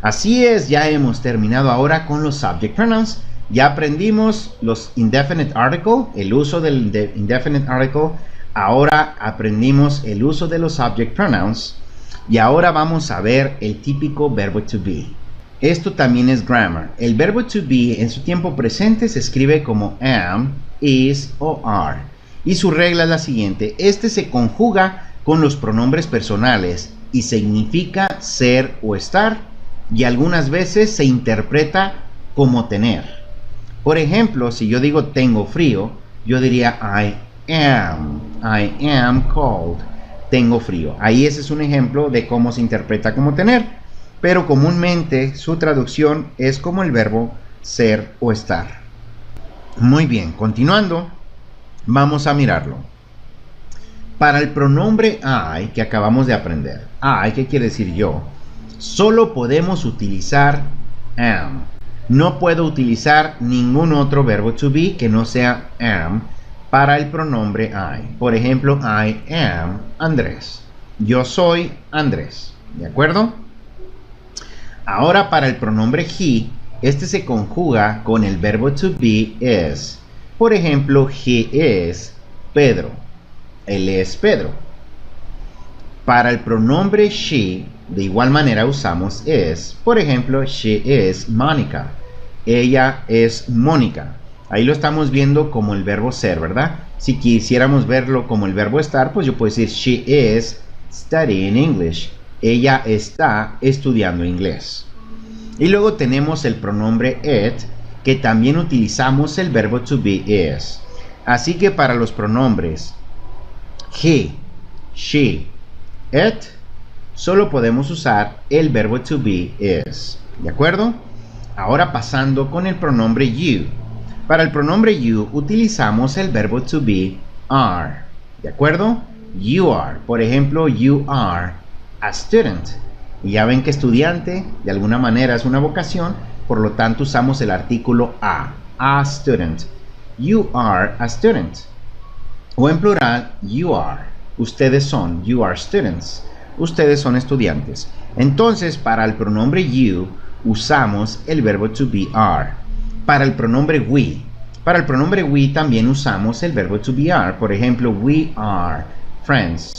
Así es, ya hemos terminado ahora con los subject pronouns. Ya aprendimos los indefinite article, el uso del indefinite article. Ahora aprendimos el uso de los subject pronouns. Y ahora vamos a ver el típico verbo to be. Esto también es grammar. El verbo to be en su tiempo presente se escribe como am, is o are. Y su regla es la siguiente. Este se conjuga con los pronombres personales y significa ser o estar. Y algunas veces se interpreta como tener. Por ejemplo, si yo digo tengo frío, yo diría I am cold. Tengo frío. Ahí ese es un ejemplo de cómo se interpreta como tener. Pero comúnmente su traducción es como el verbo ser o estar. Muy bien, continuando, vamos a mirarlo. Para el pronombre I que acabamos de aprender, I, ¿qué quiere decir yo? Solo podemos utilizar am. No puedo utilizar ningún otro verbo to be que no sea am para el pronombre I. Por ejemplo, I am Andrés. Yo soy Andrés. ¿De acuerdo? Ahora para el pronombre he, este se conjuga con el verbo to be is. Por ejemplo, he is Pedro. Él es Pedro. Para el pronombre she, de igual manera usamos is. Por ejemplo, she is Mónica. Ella es Mónica. Ahí lo estamos viendo como el verbo ser, ¿verdad? Si quisiéramos verlo como el verbo estar, pues yo puedo decir she is studying English. Ella está estudiando inglés. Y luego tenemos el pronombre it, que también utilizamos el verbo to be is. Así que para los pronombres he, she, it, solo podemos usar el verbo to be is. ¿De acuerdo? Ahora pasando con el pronombre you. Para el pronombre you utilizamos el verbo to be are. ¿De acuerdo? You are. Por ejemplo, you are a student. Y ya ven que estudiante de alguna manera es una vocación, por lo tanto usamos el artículo a student. You are a student. O en plural, you are. Ustedes son, you are students. Ustedes son estudiantes. Entonces, para el pronombre you usamos el verbo to be are. Para el pronombre we también usamos el verbo to be are. Por ejemplo, we are friends.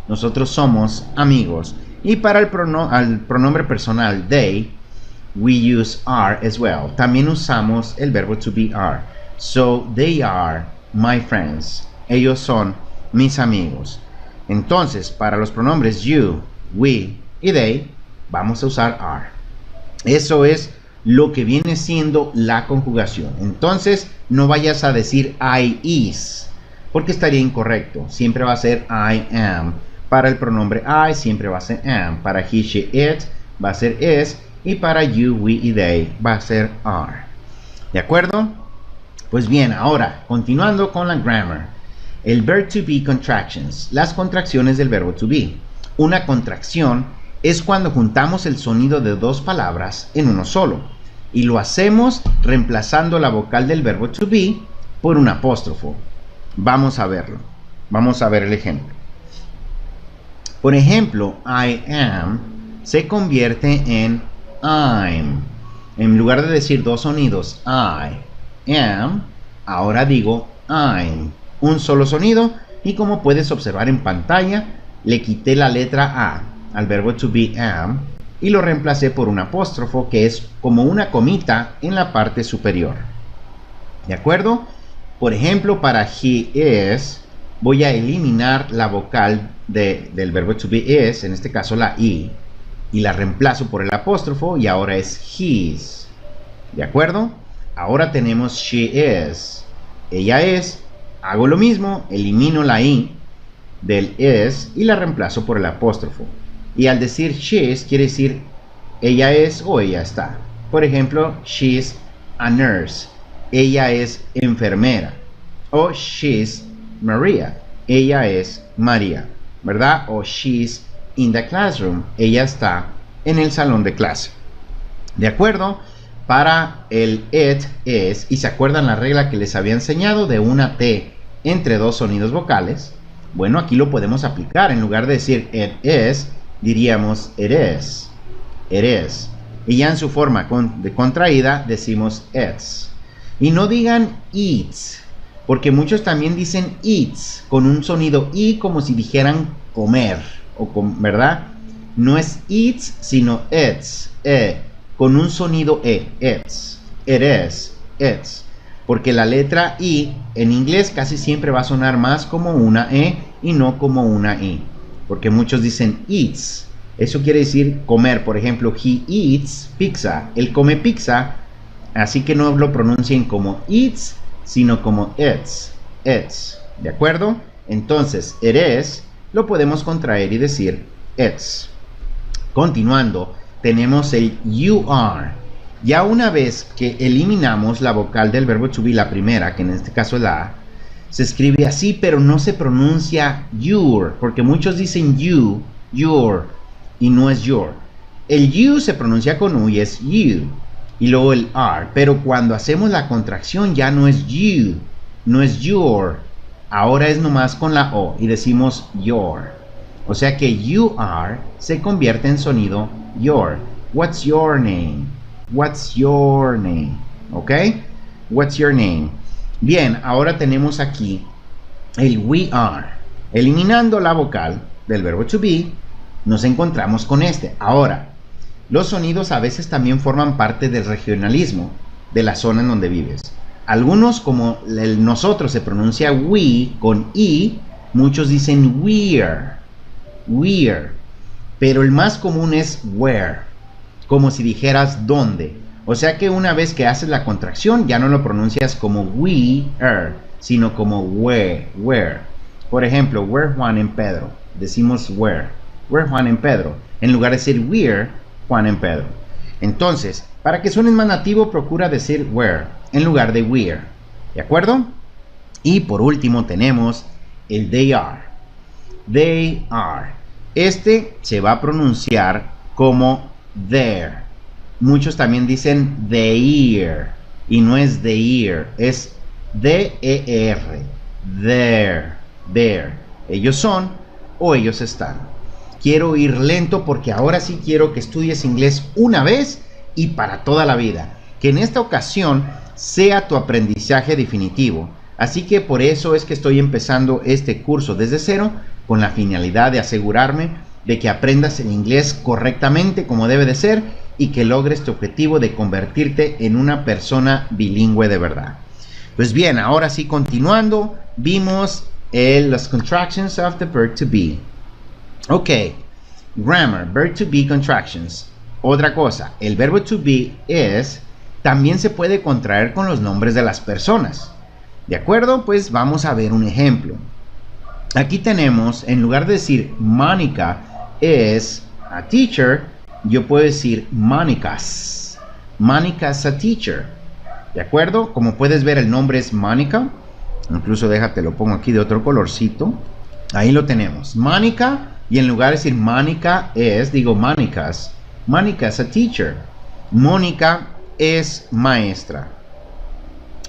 Nosotros somos amigos. Y para el pronombre personal they, we use are as well. También usamos el verbo to be are. So, they are my friends. Ellos son mis amigos. Entonces, para los pronombres you, we y they, vamos a usar are. Eso es lo que viene siendo la conjugación. Entonces, no vayas a decir I is, porque estaría incorrecto. Siempre va a ser I am. Para el pronombre I siempre va a ser am. Para he, she, it va a ser is. Y para you, we y they va a ser are. ¿De acuerdo? Pues bien, ahora, continuando con la grammar. El verb to be contractions. Las contracciones del verbo to be. Una contracción es cuando juntamos el sonido de dos palabras en uno solo. Y lo hacemos reemplazando la vocal del verbo to be por un apóstrofo. Vamos a verlo. Vamos a ver el ejemplo. Por ejemplo, I am se convierte en I'm. En lugar de decir dos sonidos, I am, ahora digo I'm. Un solo sonido, y como puedes observar en pantalla, le quité la letra A al verbo to be am y lo reemplacé por un apóstrofo que es como una comita en la parte superior. ¿De acuerdo? Por ejemplo, para he is, voy a eliminar la vocal del verbo to be is, en este caso la I, y la reemplazo por el apóstrofo y ahora es his. ¿De acuerdo? Ahora tenemos she is. Ella es. Hago lo mismo, elimino la I del is y la reemplazo por el apóstrofo. Y al decir she's quiere decir ella es o ella está. Por ejemplo, she's a nurse. Ella es enfermera. O she's Maria. Ella es María. ¿Verdad? O she's in the classroom. Ella está en el salón de clase. ¿De acuerdo? Para el it is, y se acuerdan la regla que les había enseñado de una T entre dos sonidos vocales. Bueno, aquí lo podemos aplicar. En lugar de decir it is, diríamos it is. It is. Y ya en su forma de contraída decimos its. Y no digan eats, porque muchos también dicen eats con un sonido i como si dijeran comer, ¿verdad? No es eats, sino its, con un sonido its, it is, its. Porque la letra i en inglés casi siempre va a sonar más como una y no como una i. Porque muchos dicen eats. Eso quiere decir comer. Por ejemplo, he eats pizza. Él come pizza. Así que no lo pronuncien como eats, sino como its. ¿De acuerdo? Entonces, it is lo podemos contraer y decir its. Continuando, tenemos el you are. Ya una vez que eliminamos la vocal del verbo to be, la primera, que en este caso es la A, se escribe así, pero no se pronuncia your, porque muchos dicen you, your, y no es your. El you se pronuncia con U y es you, y luego el are, pero cuando hacemos la contracción ya no es you, no es your, ahora es nomás con la O y decimos your. O sea que you are se convierte en sonido your. What's your name? What's your name? ¿Ok? What's your name? Bien, ahora tenemos aquí el we are. Eliminando la vocal del verbo to be, nos encontramos con este. Ahora, los sonidos a veces también forman parte del regionalismo de la zona en donde vives. Algunos, como el nosotros se pronuncia we con i, muchos dicen we're. Pero el más común es where, como si dijeras dónde. O sea que una vez que haces la contracción ya no lo pronuncias como we are, sino como where. Por ejemplo, where Juan and Pedro, decimos where Juan and Pedro, en lugar de decir we're Juan and Pedro. Entonces, para que suene más nativo, procura decir where en lugar de we're. ¿De acuerdo? Y por último tenemos el they are. They are. Este se va a pronunciar como there. Muchos también dicen their y no es their, es D-E-R. There. Ellos son o ellos están. Quiero ir lento porque ahora sí quiero que estudies inglés una vez y para toda la vida. Que en esta ocasión sea tu aprendizaje definitivo. Así que por eso es que estoy empezando este curso desde cero, con la finalidad de asegurarme de que aprendas el inglés correctamente como debe de ser y que logres tu objetivo de convertirte en una persona bilingüe de verdad. Pues bien, ahora sí, continuando, vimos las contractions of the verb to be. Ok, grammar, verb to be contractions. Otra cosa, el verbo to be is también se puede contraer con los nombres de las personas. ¿De acuerdo? Pues vamos a ver un ejemplo. Aquí tenemos, en lugar de decir Mónica is a teacher, yo puedo decir Mónica's. Mónica's a teacher. ¿De acuerdo? Como puedes ver, el nombre es Mónica. Incluso déjate, lo pongo aquí de otro colorcito. Ahí lo tenemos. Mónica, y en lugar de decir Mónica es, digo Mónica's. Mónica's a teacher. Mónica es maestra.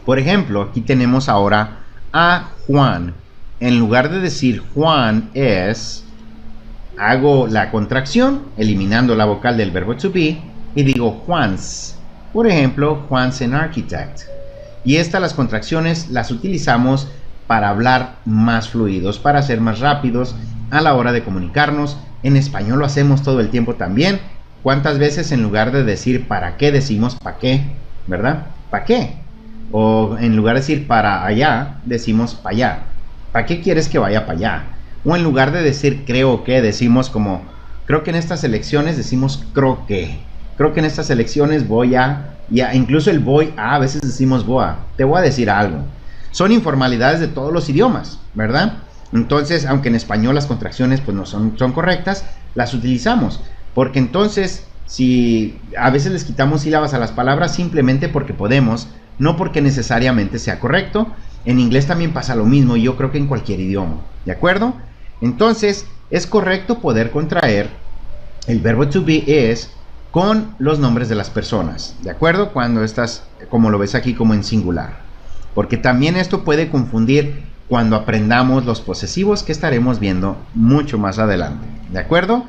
Por ejemplo, aquí tenemos ahora a Juan. En lugar de decir Juan es, hago la contracción, eliminando la vocal del verbo to be, y digo Juan's. Por ejemplo, Juan's an architect. Y las contracciones las utilizamos para hablar más fluidos, para ser más rápidos a la hora de comunicarnos. En español lo hacemos todo el tiempo también. ¿Cuántas veces en lugar de decir para qué decimos pa' qué? ¿Verdad? ¿Pa' qué? O en lugar de decir para allá, decimos pa' allá. ¿Para qué quieres que vaya para allá? O en lugar de decir creo que, decimos como, creo que en estas elecciones decimos creo que en estas elecciones voy a, incluso el voy a veces decimos voy a, te voy a decir algo. Son informalidades de todos los idiomas, ¿verdad? Entonces, aunque en español las contracciones pues no son correctas, las utilizamos. Porque entonces, si a veces les quitamos sílabas a las palabras simplemente porque podemos, no porque necesariamente sea correcto. En inglés también pasa lo mismo, y yo creo que en cualquier idioma, ¿de acuerdo? Entonces, es correcto poder contraer el verbo to be is con los nombres de las personas, ¿de acuerdo? Cuando estás, como lo ves aquí, como en singular. Porque también esto puede confundir cuando aprendamos los posesivos que estaremos viendo mucho más adelante, ¿de acuerdo?